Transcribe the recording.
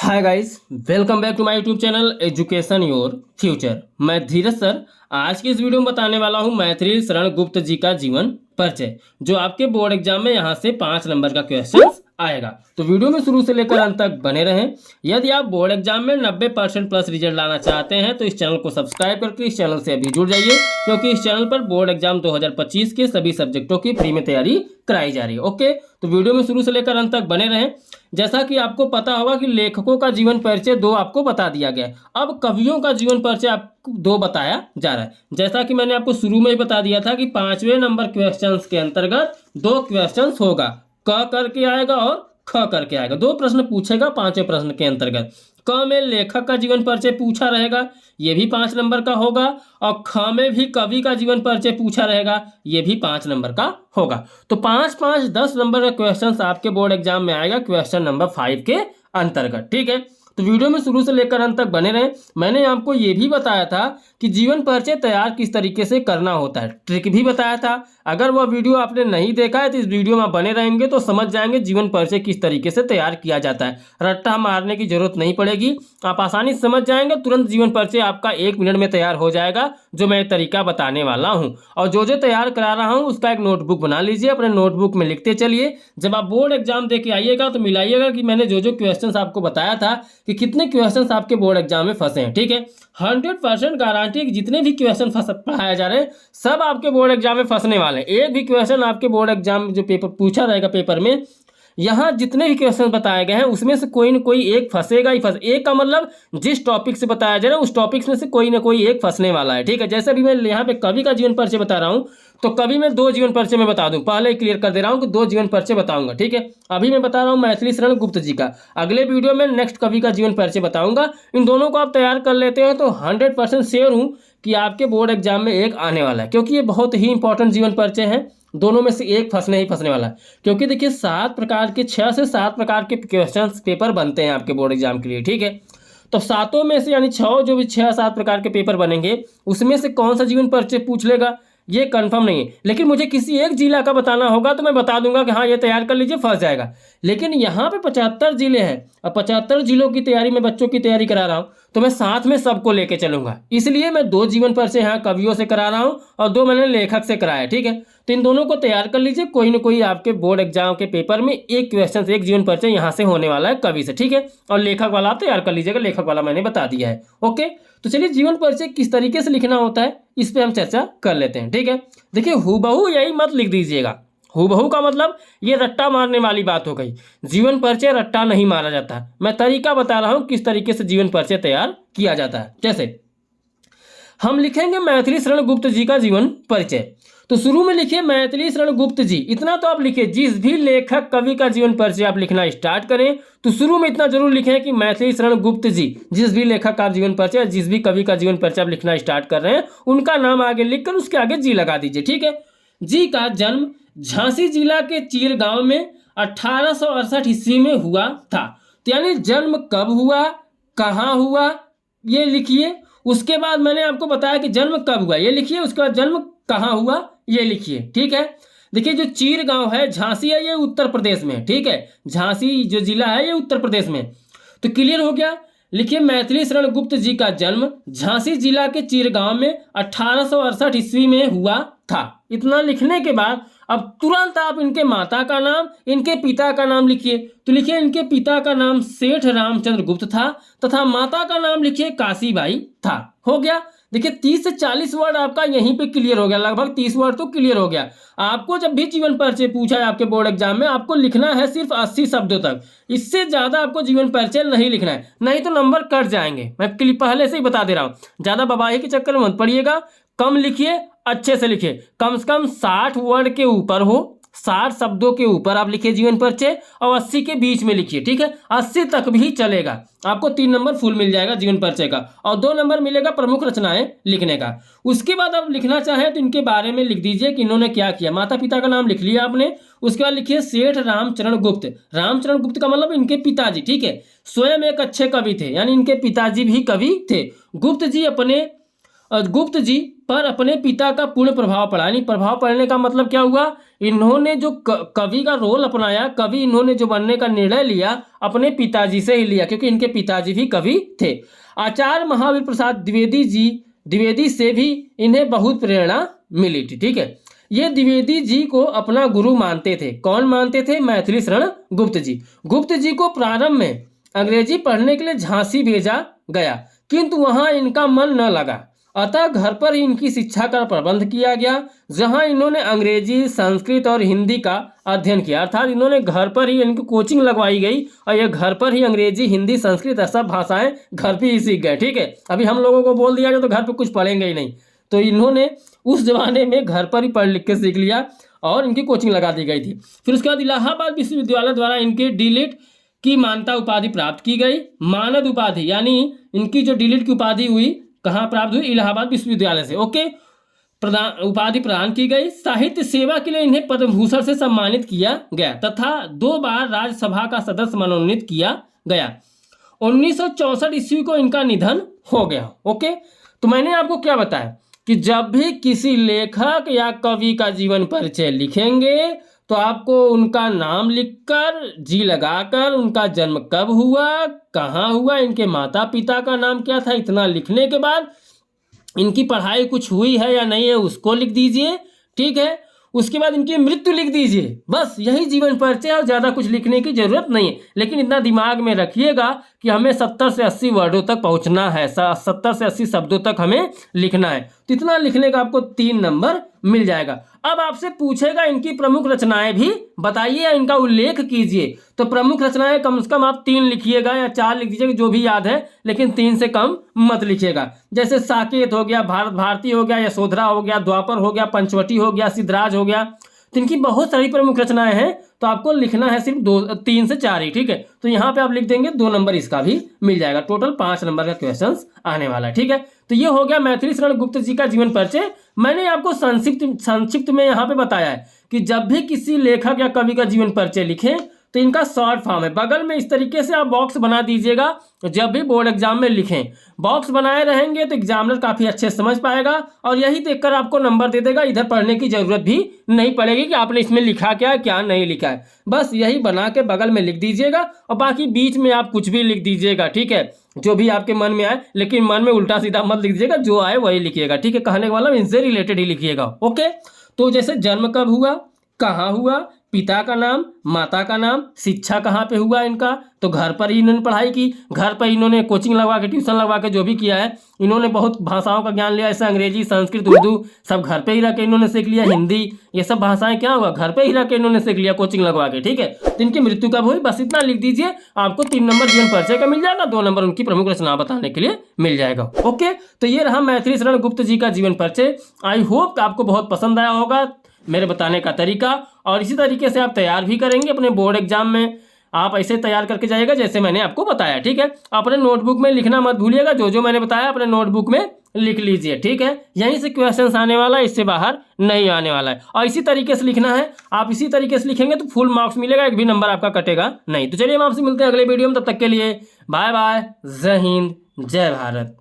Hi guys, welcome back to my YouTube channel education your future. मैं Dheeraj sir आज की इस वीडियो में बताने वाला हूं मैथिली शरण गुप्त जी का जीवन परिचय, जो आपके बोर्ड एग्जाम में यहां से 5 नंबर का क्वेश्चन आएगा। तो वीडियो में शुरू से लेकर अंत तक बने रहें। यदि आप बोर्ड एग्जाम में 90% प्लस रिजल्ट लाना चाहते हैं तो इस चैनल को सब्सक्राइब करके इस चैनल से अभी जुड़ जाइए, क्योंकि इस चैनल पर बोर्ड एग्जाम 2025 के सभी सब्जेक्टों की फ्री में तैयारी कराई जा रही है। ओके, तो वीडियो में शुरू से लेकर अंत तक बने रहें। जैसा कि आपको पता होगा कि लेखकों का जीवन परिचय 2 आपको बता दिया गया है। अब कवियों का जीवन परिचय आपको 2 बताया जा रहा है। जैसा कि मैंने आपको शुरू में ही बता दिया था कि 5वें नंबर क्वेश्चंस के अंतर्गत 2 क्वेश्चंस होगा, क करके आएगा और ख करके आएगा। 2 प्रश्न पूछेगा 5वें प्रश्न के अंतर्गत। क में लेखक का जीवन परिचय पूछा रहेगा, ये भी 5 नंबर का होगा, और ख में भी कवि का जीवन परिचय पूछा रहेगा, ये भी 5 नंबर का होगा। तो 5 5 10 नंबर का क्वेश्चन आपके बोर्ड एग्जाम में आएगा क्वेश्चन नंबर 5 के अंतर्गत। ठीक है, तो वीडियो में शुरू से लेकर अंत तक बने रहें। मैंने आपको ये भी बताया था कि जीवन परिचय तैयार किस तरीके से करना होता है, ट्रिक भी बताया था। अगर वह वीडियो आपने नहीं देखा है तो इस वीडियो में बने रहेंगे तो समझ जाएंगे जीवन परिचय किस तरीके से तैयार किया जाता है। रट्टा मारने की जरूरत नहीं पड़ेगी, आप आसानी से समझ जाएंगे। तुरंत जीवन परिचय आपका 1 मिनट में तैयार हो जाएगा, जो मैं तरीका बताने वाला हूँ। और जो जो तैयार करा रहा हूँ उसका एक नोटबुक बना लीजिए, अपने नोटबुक में लिखते चलिए। जब आप बोर्ड एग्जाम दे के आइएगा तो मिलाइएगा कि मैंने जो जो क्वेश्चन आपको बताया था कि कितने क्वेश्चन आपके बोर्ड एग्जाम में फंसे हैं। ठीक है, 100% गारंटी है कि जितने भी क्वेश्चन पढ़ाए जा रहे हैं सब आपके बोर्ड एग्जाम में फंसने वाले हैं। एक भी क्वेश्चन आपके बोर्ड एग्जाम जो पेपर पूछा रहेगा पेपर में, यहाँ जितने भी क्वेश्चन बताए गए हैं उसमें से कोई न कोई एक फंसेगा ही फंस। एक का मतलब जिस टॉपिक से बताया जा रहा है उस टॉपिक में से कोई ना कोई एक फंसने वाला है। ठीक है, जैसे अभी मैं यहाँ पे कवि का जीवन परिचय बता रहा हूँ तो कवि में 2 जीवन परिचय मैं बता दूं, पहले ही क्लियर कर दे रहा हूँ कि 2 जीवन परिचय बताऊंगा। ठीक है, अभी मैं बता रहा हूँ मैथिली शरण गुप्त जी का, अगले वीडियो में नेक्स्ट कवि का जीवन परिचय बताऊंगा। इन दोनों को आप तैयार कर लेते हैं तो 100% श्योर हूँ कि आपके बोर्ड एग्जाम में एक आने वाला है, क्योंकि ये बहुत ही इंपॉर्टेंट जीवन परिचय है। दोनों में से एक फंसने ही फंसने वाला है, क्योंकि देखिए 7 प्रकार के 6 से 7 प्रकार के क्वेश्चन पेपर बनते हैं आपके बोर्ड एग्जाम के लिए। ठीक है, तो 7 में से यानी 6 जो भी 6-7 प्रकार के पेपर बनेंगे उसमें से कौन सा जीवन परिचय पूछ लेगा ये कंफर्म नहीं है। लेकिन मुझे किसी एक जिला का बताना होगा तो मैं बता दूंगा कि हाँ ये तैयार कर लीजिए, फंस जाएगा। लेकिन यहाँ पे 75 जिले हैं और 75 जिलों की तैयारी में बच्चों की तैयारी करा रहा हूँ, तो मैं साथ में सबको लेके चलूंगा। इसलिए मैं 2 जीवन परिचय यहाँ कवियों से करा रहा हूँ और 2 मैंने लेखक से कराया। ठीक है, तो इन दोनों को तैयार कर लीजिए। कोई ना कोई आपके बोर्ड एग्जाम के पेपर में एक क्वेश्चन एक जीवन परिचय यहाँ से होने वाला है कवि से। ठीक है, और लेखक वाला आप तैयार कर लीजिएगा, लेखक वाला मैंने बता दिया है। ओके, तो चलिए जीवन परिचय किस तरीके से लिखना होता है इस पे हम चर्चा कर लेते हैं। ठीक है, देखिए हूबहू यही मत लिख दीजिएगा। हूबहू का मतलब ये रट्टा मारने वाली बात हो गई। जीवन परिचय रट्टा नहीं मारा जाता, मैं तरीका बता रहा हूँ किस तरीके से जीवन परिचय तैयार किया जाता है। जैसे हम लिखेंगे मैथिली शरण गुप्त जी का जीवन परिचय, तो शुरू में लिखिए मैथिली शरण गुप्त जी, इतना तो आप लिखिए। जिस भी लेखक कवि का जीवन परिचय आप लिखना स्टार्ट करें तो शुरू में इतना जरूर लिखें कि मैथिली शरण गुप्त जी। जिस भी लेखक का जीवन परिचय, जिस भी कवि का जीवन परिचय आप लिखना स्टार्ट कर रहे हैं उनका नाम आगे लिखकर उसके आगे जी लगा दीजिए। ठीक है, जी का जन्म झांसी जिला के चीर गांव में 1868 ईस्वी में हुआ था। तो यानी जन्म कब हुआ, कहाँ हुआ, ये लिखिए। उसके बाद मैंने आपको बताया कि जन्म कब हुआ ये लिखिए, उसके बाद जन्म कहाँ हुआ ये लिखिए। ठीक है, देखिए जो चीर गांव है झांसी है ये उत्तर प्रदेश में। ठीक है, झांसी जो जिला है ये उत्तर प्रदेश में। तो क्लियर हो गया। लिखिए मैथिली शरण गुप्त जी का जन्म झांसी जिला के चीर गांव में 1868 ईस्वी में हुआ था। इतना लिखने के बाद अब तुरंत आप इनके माता का नाम, इनके पिता का नाम लिखिए। तो लिखिए इनके पिता का नाम सेठ रामचंद्र गुप्त था तथा माता का नाम लिखिए काशीबाई था। हो गया। देखिए 30 से 40 वर्ड आपका यहीं पे क्लियर हो गया, लगभग 30 वर्ड तो क्लियर हो गया। आपको जब भी जीवन परिचय पूछा है आपके बोर्ड एग्जाम में, आपको लिखना है सिर्फ 80 शब्दों तक, इससे ज्यादा आपको जीवन परिचय नहीं लिखना है, नहीं तो नंबर कट जाएंगे। मैं पहले से ही बता दे रहा हूँ, ज्यादा बबाही के चक्कर में मत पड़िएगा। कम लिखिए, अच्छे से लिखिए, कम से कम 60 वर्ड के ऊपर हो, 60 शब्दों के ऊपर आप लिखिए जीवन परिचय, और 80 के बीच में लिखिए। ठीक है, 80 तक भी चलेगा। आपको 3 नंबर फुल मिल जाएगा जीवन परिचय का, और 2 नंबर मिलेगा प्रमुख रचनाएं लिखने का। उसके बाद आप लिखना चाहें तो इनके बारे में लिख दीजिए कि इन्होंने क्या किया। माता पिता का नाम लिख लिया आपने, उसके बाद लिखिए सेठ रामचरण गुप्त। रामचरण गुप्त का मतलब इनके पिताजी। ठीक है, स्वयं एक अच्छे कवि थे, यानी इनके पिताजी भी कवि थे। गुप्त जी पर अपने पिता का पूर्ण प्रभाव पड़ा, यानी प्रभाव पड़ने का मतलब क्या हुआ, इन्होंने जो कवि का रोल अपनाया, कवि इन्होंने जो बनने का निर्णय लिया अपने पिताजी से ही लिया, क्योंकि इनके पिताजी भी कवि थे। आचार्य महावीर प्रसाद द्विवेदी से भी इन्हें बहुत प्रेरणा मिली थी। ठीक है, ये द्विवेदी जी को अपना गुरु मानते थे। कौन मानते थे? मैथिली शरण गुप्त जी। गुप्त जी को प्रारंभ में अंग्रेजी पढ़ने के लिए झांसी भेजा गया, किंतु वहां इनका मन न लगा, अतः घर पर ही इनकी शिक्षा का प्रबंध किया गया, जहां इन्होंने अंग्रेजी, संस्कृत और हिंदी का अध्ययन किया। अर्थात इन्होंने घर पर ही इनको कोचिंग लगवाई गई और ये घर पर ही अंग्रेजी, हिंदी, संस्कृत सब भाषाएं घर पे ही सीख गए। ठीक है, अभी हम लोगों को बोल दिया जाए तो घर पे कुछ पढ़ेंगे ही नहीं, तो इन्होंने उस जमाने में घर पर ही पढ़ लिख के सीख लिया और इनकी कोचिंग लगा दी गई थी। फिर उसके बाद इलाहाबाद विश्वविद्यालय द्वारा इनके डीलिट की मान्यता उपाधि प्राप्त की गई। मानद उपाधि यानी इनकी जो डीलिट की उपाधि हुई कहाँ प्राप्त हुई? इलाहाबाद विश्वविद्यालय से। ओके, उपाधि प्रदान की गई। साहित्य सेवा के लिए इन्हें पद्म भूषण से सम्मानित किया गया तथा 2 बार राज्यसभा का सदस्य मनोनीत किया गया। 1964 ईस्वी को इनका निधन हो गया। ओके, तो मैंने आपको क्या बताया कि जब भी किसी लेखक या कवि का जीवन परिचय लिखेंगे तो आपको उनका नाम लिखकर, जी लगाकर, उनका जन्म कब हुआ, कहाँ हुआ, इनके माता पिता का नाम क्या था, इतना लिखने के बाद इनकी पढ़ाई कुछ हुई है या नहीं है उसको लिख दीजिए। ठीक है, उसके बाद इनकी मृत्यु लिख दीजिए। बस यही जीवन परिचय, और ज़्यादा कुछ लिखने की जरूरत नहीं है। लेकिन इतना दिमाग में रखिएगा कि हमें 70 से 80 वर्डों तक पहुंचना है, 70 से 80 शब्दों तक हमें लिखना है। तो इतना लिखने का आपको 3 नंबर मिल जाएगा। अब आपसे पूछेगा इनकी प्रमुख रचनाएं भी बताइए या इनका उल्लेख कीजिए, तो प्रमुख रचनाएं कम से कम आप 3 लिखिएगा या 4 लिख दीजिएगा, जो भी याद है, लेकिन 3 से कम मत लिखिएगा। जैसे साकेत हो गया, भारत भारती हो गया, यशोधरा हो गया, द्वापर हो गया, पंचवटी हो गया, सिद्धराज हो गया, तो इनकी बहुत सारी प्रमुख रचनाएं हैं। तो आपको लिखना है सिर्फ 3 से 4 ही। ठीक है, तो यहाँ पे आप लिख देंगे 2 नंबर इसका भी मिल जाएगा। टोटल 5 नंबर का क्वेश्चन आने वाला है। ठीक है, तो ये हो गया मैथिली शरण गुप्त जी का जीवन परिचय। मैंने आपको संक्षिप्त में यहाँ पे बताया है कि जब भी किसी लेखक या कवि का जीवन परिचय लिखें तो इनका शॉर्ट फॉर्म है। बगल में इस तरीके से आप बॉक्स बना दीजिएगा। जब भी बोर्ड एग्जाम में लिखें, बॉक्स बनाए रहेंगे तो एग्जामिनर काफ़ी अच्छे से समझ पाएगा और यही देखकर आपको नंबर दे देगा। इधर पढ़ने की जरूरत भी नहीं पड़ेगी कि आपने इसमें लिखा क्या, क्या नहीं लिखा है। बस यही बना के बगल में लिख दीजिएगा और बाकी बीच में आप कुछ भी लिख दीजिएगा। ठीक है, जो भी आपके मन में आए, लेकिन मन में उल्टा सीधा मत लिख दीजिएगा, जो आए वही लिखिएगा। ठीक है, कहने का मतलब इनसे रिलेटेड ही लिखिएगा। ओके, तो जैसे जन्म कब हुआ, कहाँ हुआ, पिता का नाम, माता का नाम, शिक्षा कहाँ पे हुआ इनका, तो घर पर ही इन्होंने पढ़ाई की, घर पर इन्होंने कोचिंग लगवा के, ट्यूशन लगवा के जो भी किया है, इन्होंने बहुत भाषाओं का ज्ञान लिया, जैसे अंग्रेजी, संस्कृत, उर्दू सब घर पे ही रह के इन्होंने सीख लिया। हिंदी, ये सब भाषाएं क्या हुआ, घर पे ही रह के इन्होंने सीख लिया कोचिंग लगवा के। ठीक है, तो इनकी मृत्यु कब हुई, बस इतना लिख दीजिए, आपको 3 नंबर जीवन परिचय का मिल जाएगा, 2 नंबर उनकी प्रमुख रचना बताने के लिए मिल जाएगा। ओके, तो ये रहा मैथिली शरण गुप्त जी का जीवन परिचय। आई होप आपको बहुत पसंद आया होगा मेरे बताने का तरीका, और इसी तरीके से आप तैयार भी करेंगे अपने बोर्ड एग्जाम में। आप ऐसे तैयार करके जाइएगा जैसे मैंने आपको बताया। ठीक है, अपने नोटबुक में लिखना मत भूलिएगा, जो जो मैंने बताया अपने नोटबुक में लिख लीजिए। ठीक है, यहीं से क्वेश्चंस आने वाला है, इससे बाहर नहीं आने वाला है, और इसी तरीके से लिखना है। आप इसी तरीके से लिखेंगे तो फुल मार्क्स मिलेगा, एक भी नंबर आपका कटेगा नहीं। तो चलिए हम आपसे मिलते हैं अगले वीडियो में, तब तक के लिए बाय बाय, जय हिंद, जय भारत।